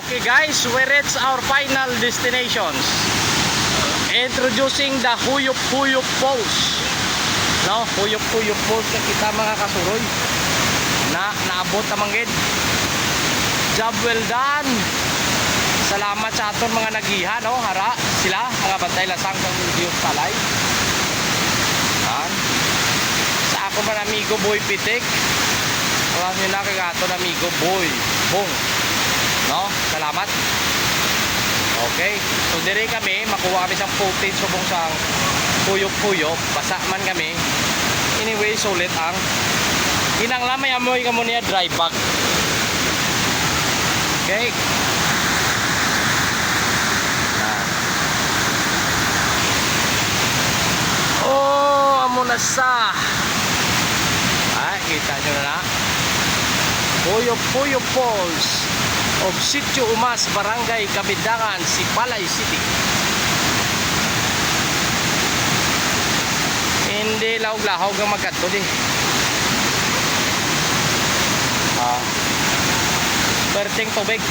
Okay guys, we reach our final destinations. Introducing the Huyop-Huyop Falls. No, Huyop-Huyop Falls na kita mga kasuroy. Naabot namang gid. Job well done. Salamat sa aton mga nagiha, no? Hara sila, mga bantay lasang ng video salay. Yan. Sa ako man amigo Boy Pitik. Wala nyo na kay aton amigo Boy Bong. No? Salamat. Okay. So dire kami, makuha kami sang footage subong sang Huyop-Huyop. Basa man kami. Anyway, sulit ang kinanglamay amoy kamo niya dry bag. Okay. Oh, amo na sa. Ay, kita nyo na na. Huyop-Huyop Falls of Sitio Umas, Barangay Kabindangan, Sipalay City. Hindi lahog-lahog ang magkadto di. Perting tubig.